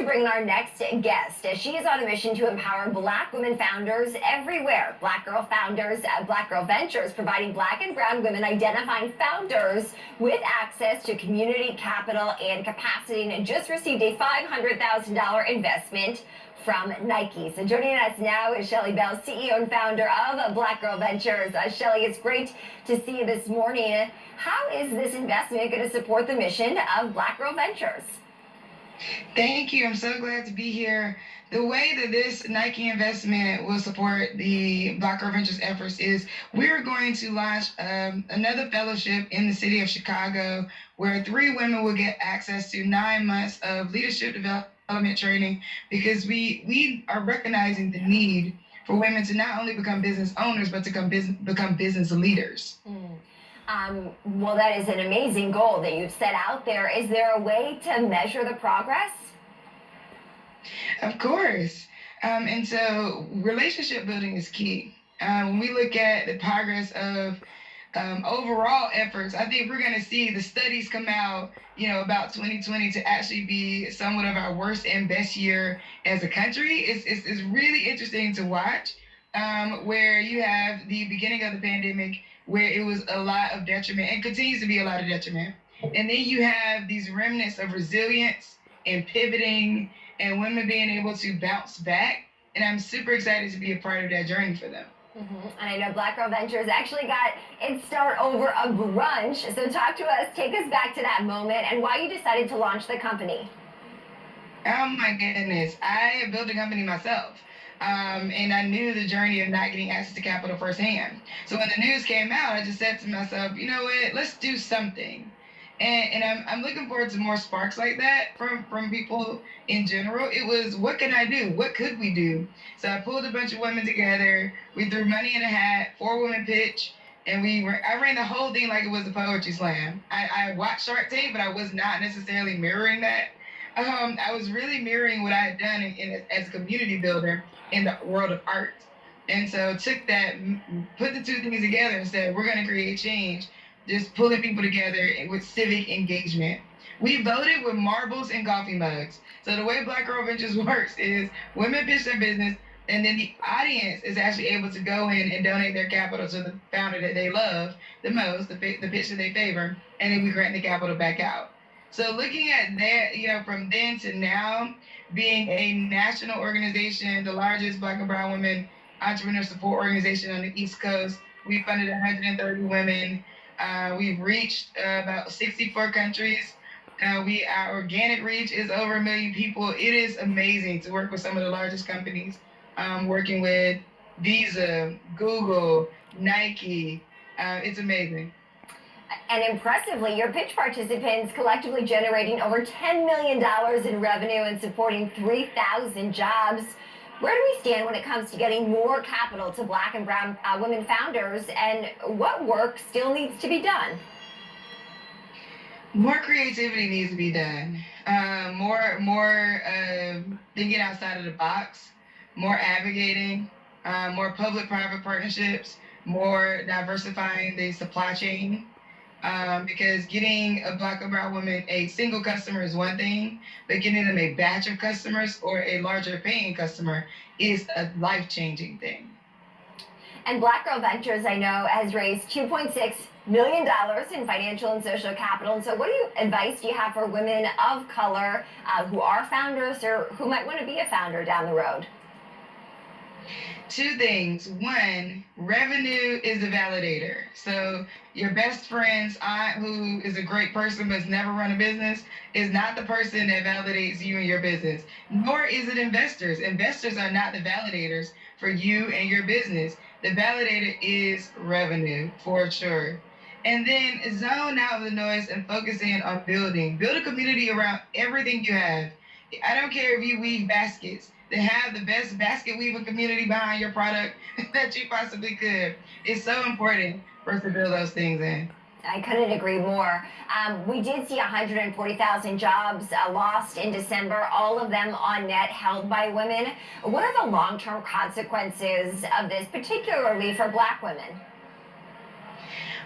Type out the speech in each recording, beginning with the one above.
to bring in our next guest. She is on a mission to empower Black women founders everywhere. Black Girl Founders, Black Girl Ventures, providing Black and brown women identifying founders with access to community capital and capacity, and just received a $500,000 investment from Nike. So joining us now is Shelly Bell, CEO and founder of Black Girl Ventures. Shelly, it's great to see you this morning. How is this investment going to support the mission of Black Girl Ventures? Thank you. I'm so glad to be here. The way that this Nike investment will support the Black Girl Ventures efforts is we're going to launch another fellowship in the city of Chicago where 3 women will get access to 9 months of leadership development training, because we are recognizing the need for women to not only become business owners, but to become business leaders. Well, that is an amazing goal that you've set out there. Is there a way to measure the progress? Of course. And so relationship building is key. When we look at the progress of overall efforts, I think we're going to see the studies come out, about 2020 to actually be somewhat of our worst and best year as a country. It's really interesting to watch, where you have the beginning of the pandemic, where it was a lot of detriment and continues to be a lot of detriment. And then you have these remnants of resilience and pivoting and women being able to bounce back. And I'm super excited to be a part of that journey for them. And I know Black Girl Ventures actually got its start over a brunch. So talk to us, take us back to that moment and why you decided to launch the company. Oh my goodness. I built a company myself. And I knew the journey of not getting access to capital firsthand. So when the news came out, I just said to myself, you know what, let's do something. And I'm looking forward to more sparks like that from people in general. It was, what can I do? What could we do? So I pulled a bunch of women together. We threw money in a hat, 4-woman pitch, and I ran the whole thing like it was a poetry slam. I watched Shark Tank, but I was not necessarily mirroring that. I was really mirroring what I had done as a community builder in the world of art. And so took that, put the 2 things together and said, we're going to create change, just pulling people together with civic engagement. We voted with marbles and coffee mugs. So the way Black Girl Ventures works is women pitch their business, and then the audience is actually able to go in and donate their capital to the founder that they love the most, the pitch that they favor, and then we grant the capital back out. So looking at that, from then to now, being a national organization, the largest Black and brown women entrepreneur support organization on the East Coast, we funded 130 women. We've reached about 64 countries. Our organic reach is over 1 million people. It is amazing to work with some of the largest companies, working with Visa, Google, Nike. It's amazing. And impressively, your pitch participants collectively generating over $10 million in revenue and supporting 3,000 jobs. Where do we stand when it comes to getting more capital to Black and brown women founders, and what work still needs to be done? More creativity needs to be done. More thinking outside of the box, more advocating, more public-private partnerships, more diversifying the supply chain. Because getting a Black and brown woman a single customer is one thing, but getting them a batch of customers or a larger paying customer is a life-changing thing. And Black Girl Ventures, I know, has raised $2.6 million in financial and social capital. And so what advice do you have for women of color who are founders or who might want to be a founder down the road? 2 things. 1, revenue is a validator. So your best friend's aunt, who is a great person but has never run a business, is not the person that validates you and your business. Nor is it investors. Investors are not the validators for you and your business. The validator is revenue, for sure. And then zone out of the noise and focus in on building. Build a community around everything you have. I don't care if you weave baskets. To have the best basket weaving community behind your product that you possibly could. It's so important for us to build those things in. I couldn't agree more. We did see 140,000 jobs lost in December, all of them on net held by women. What are the long-term consequences of this, particularly for Black women?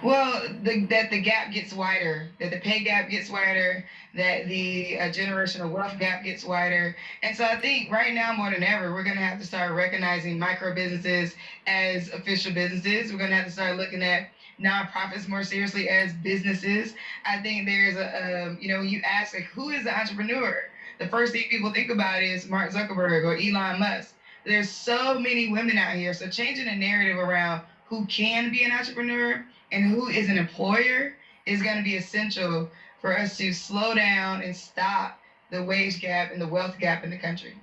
Well, that the gap gets wider, that the pay gap gets wider, that the generational wealth gap gets wider. And so I think right now more than ever, we're going to have to start recognizing micro businesses as official businesses. We're going to have to start looking at nonprofits more seriously as businesses. I think there's when you ask like, who is the entrepreneur? The first thing people think about is Mark Zuckerberg or Elon Musk. There's so many women out here. So changing the narrative around who can be an entrepreneur and who is an employer is going to be essential for us to slow down and stop the wage gap and the wealth gap in the country.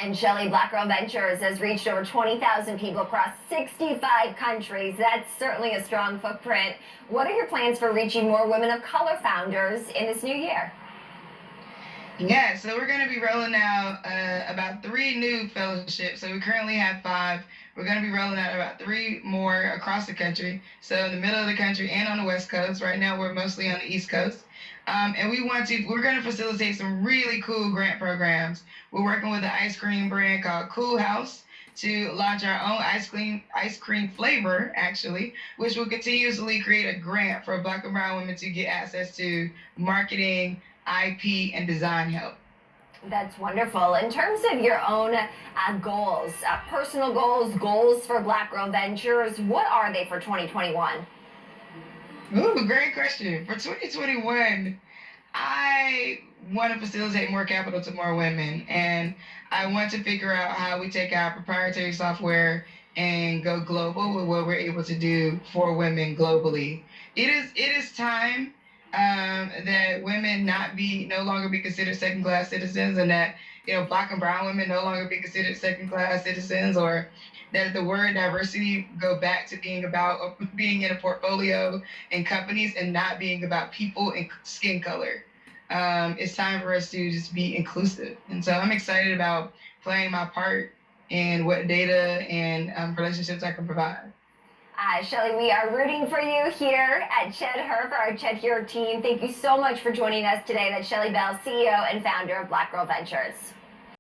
And Shelly, Black Girl Ventures has reached over 20,000 people across 65 countries. That's certainly a strong footprint. What are your plans for reaching more women of color founders in this new year? Yeah, so we're going to be rolling out about 3 new fellowships. So we currently have 5. We're going to be rolling out about 3 more across the country. So in the middle of the country and on the West Coast. Right now we're mostly on the East Coast. And we're going to facilitate some really cool grant programs. We're working with an ice cream brand called Cool House to launch our own ice cream flavor, actually, which will continuously create a grant for Black and brown women to get access to marketing, IP, and design help. That's wonderful. In terms of your own goals, personal goals for Black Girl Ventures, what are they for 2021? Ooh, great question. For 2021, I want to facilitate more capital to more women, and I want to figure out how we take our proprietary software and go global with what we're able to do for women globally. It is time that women no longer be considered second class citizens, and that Black and brown women no longer be considered second class citizens, or that the word diversity go back to being about being in a portfolio and companies and not being about people and skin color. It's time for us to just be inclusive, and so I'm excited about playing my part in what data and relationships I can provide. Shelly, we are rooting for you here at Ched Her, for our Ched Her team. Thank you so much for joining us today. That's Shelly Bell, CEO and founder of Black Girl Ventures.